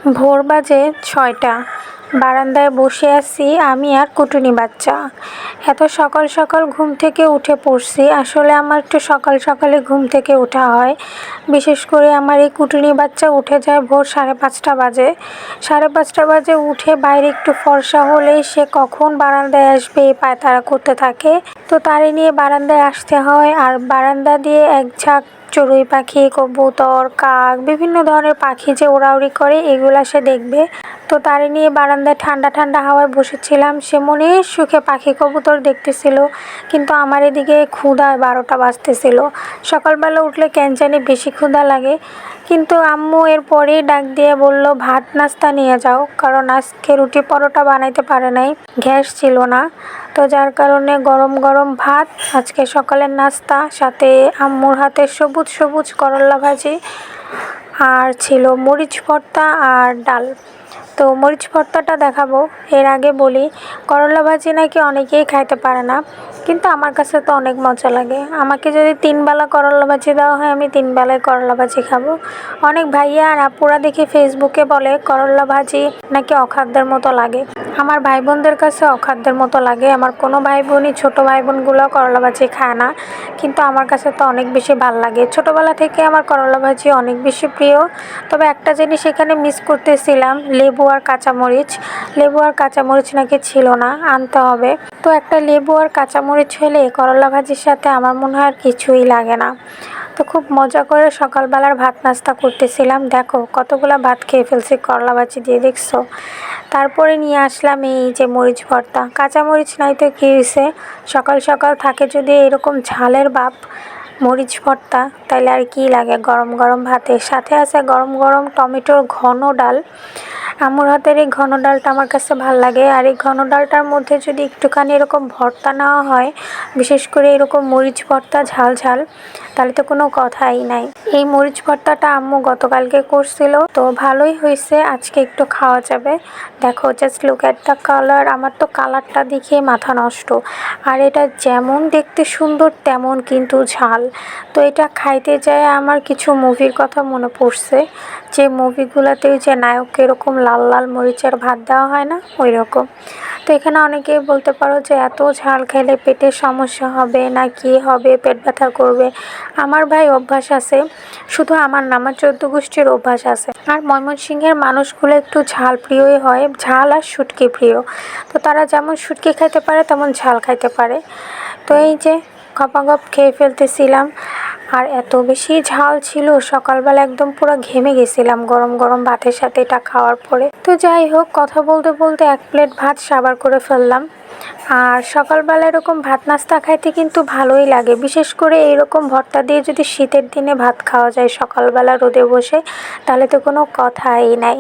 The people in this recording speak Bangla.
ভোর বাজে ৬টা। বারান্দায় বসে আছি আমি আর কুটুনি বাচ্চা। এত সকাল সকাল ঘুম থেকে উঠে পড়ছি। আসলে আমার একটু সকাল সকালে ঘুম থেকে ওঠা হয়। বিশেষ করে আমার এই কুটুনি বাচ্চা উঠে যায় ভোর ৫:৩০ বাজে। ৫:৩০ বাজে উঠে বাইরে একটু ফর্সা হলেই সে কখন বারান্দায় আসবে এই পায়তারা করতে থাকে। তো তারে নিয়ে বারান্দায় আসতে হয়, আর বারান্দা দিয়ে এক ঝাঁক চড়ুই পাখি, কবুতর, কাক, বিভিন্ন ধরনের পাখি যে ওড়াউড়ি করে এগুলা সে দেখবে। তো তারে নিয়ে বারান্দায় ঠান্ডা ঠান্ডা হাওয়ায় বসেছিলাম। সে মনের সুখে পাখি কবুতর দেখতেছিল, কিন্তু আমার এদিকে ক্ষুধায় ১২টা বাজতেছিল। সকালবেলা উঠলে কেন জানি বেশি ক্ষুধা লাগে, কিন্তু আম্মু এর পরেই ডাক দিয়ে বলল ভাত নাস্তা নিয়ে যাও, কারণ আজকে রুটি পরোটা বানাইতে পারে নাই, গ্যাস ছিল না। তো যার কারণে গরম গরম ভাত আজকে সকালের নাস্তা, সাথে আম্মুর হাতে সবুজ সবুজ করল্লা ভাজি, আর ছিল মরিচ ভর্তা আর ডাল। তো মরিচ ভর্তাটা দেখাবো, এর আগে বলি করলা ভাজি নাকি অনেকেই খাইতে পারে না, কিন্তু আমার কাছে তো অনেক মজা লাগে। আমাকে যদি ৩ বেলা করলা ভাজি দেওয়া হয় আমি ৩ বেলায় করলা ভাজি খাবো। অনেক ভাইয়া আর আপুরা দেখি ফেসবুকে বলে করলা ভাজি নাকি অখাদ্যের মতো লাগে। আমার ভাই বোনদের কাছে অখাদ্যের মতো লাগে। আমার কোনো ভাই বোনই, ছোটো ভাই বোনগুলো করলা ভাজি খায় না, কিন্তু আমার কাছে তো অনেক বেশি ভাল লাগে। ছোটোবেলা থেকে আমার করলা ভাজি অনেক বেশি প্রিয়। তবে একটা জিনিস এখানে মিস করতেছিলাম, লেবু আর কাঁচামরিচ। লেবু আর কাঁচামরিচ নাকি ছিল না, আনতে হবে। তো একটা লেবু আর কাঁচামরিচ হলে করলা ভাজির সাথে আমার মনে হয় আর কিছুই লাগে না। তো খুব মজা করে সকালবেলার ভাত নাস্তা করতেছিলাম। দেখো কতগুলো ভাত খেয়ে ফেলছি করলা ভাজি দিয়ে, দেখছো। তারপরে নিয়ে আসলাম এই যে মরিচ ভর্তা। কাঁচামরিচ নাই তো কী হয়েছে, সকাল সকাল থাকে যদি এরকম ঝালের ভাব মরিচ ভর্তা, তাইলে আর কি লাগে গরম গরম ভাতের সাথে। আছে গরম গরম টমেটোর ঘন ডাল। আম্মুর হাতের এই ঘন ডালটা আমার কাছে ভাল লাগে। আর এই ঘন ডালটার মধ্যে যদি একটুখানি এরকম ভর্তা নেওয়া হয়, বিশেষ করে এরকম মরিচ ভর্তা ঝাল ঝাল, তাহলে তো কোনো কথাই নাই। এই মরিচ ভর্তাটা আম্মু গতকালকে করছিল, তো ভালোই হয়েছে, আজকে একটু খাওয়া যাবে। দেখো, just look at the colour. আমার তো কালারটা দেখে মাথা নষ্ট। আর এটা যেমন দেখতে সুন্দর তেমন কিন্তু ঝাল। তো এটা খাইতে যায় আমার কিছু মুভির কথা মনে পড়ছে, যে মুভিগুলোতে ওই যে নায়ককে এরকম লাল লাল মরিচের ভাত দেওয়া হয় না, ওই রকম। তো এখানে অনেকেই বলতে পারো যে এত ঝাল খেলে পেটের সমস্যা হবে না কি হবে, পেট ব্যথা করবে। আমার ভাই অভ্যাস আছে, শুধু আমার না, আমার 14 গোষ্ঠীর অভ্যাস আছে। আর ময়মনসিংহের মানুষগুলো একটু ঝাল প্রিয়ই হয়, ঝাল আর শুটকি প্রিয়। তো তারা যেমন শুটকি খাইতে পারে তেমন ঝাল খাইতে পারে। তো এই যে গপাগপ খেয়ে ফেলতেছিলাম, আর এত বেশি ঝাল ছিল, সকালবেলা একদম পুরো ঘেমে গেছিলাম গরম গরম ভাতের সাথে এটা খাওয়ার পরে। তো যাই হোক, কথা বলতে বলতে 1 প্লেট ভাত সাবার করে ফেললাম। আর সকালবেলা এরকম ভাত নাস্তা খাইতে কিন্তু ভালোই লাগে, বিশেষ করে এইরকম ভর্তা দিয়ে যদি শীতের দিনে ভাত খাওয়া যায় সকালবেলা রোদে বসে, তাহলে তো কোনো কথাই নাই।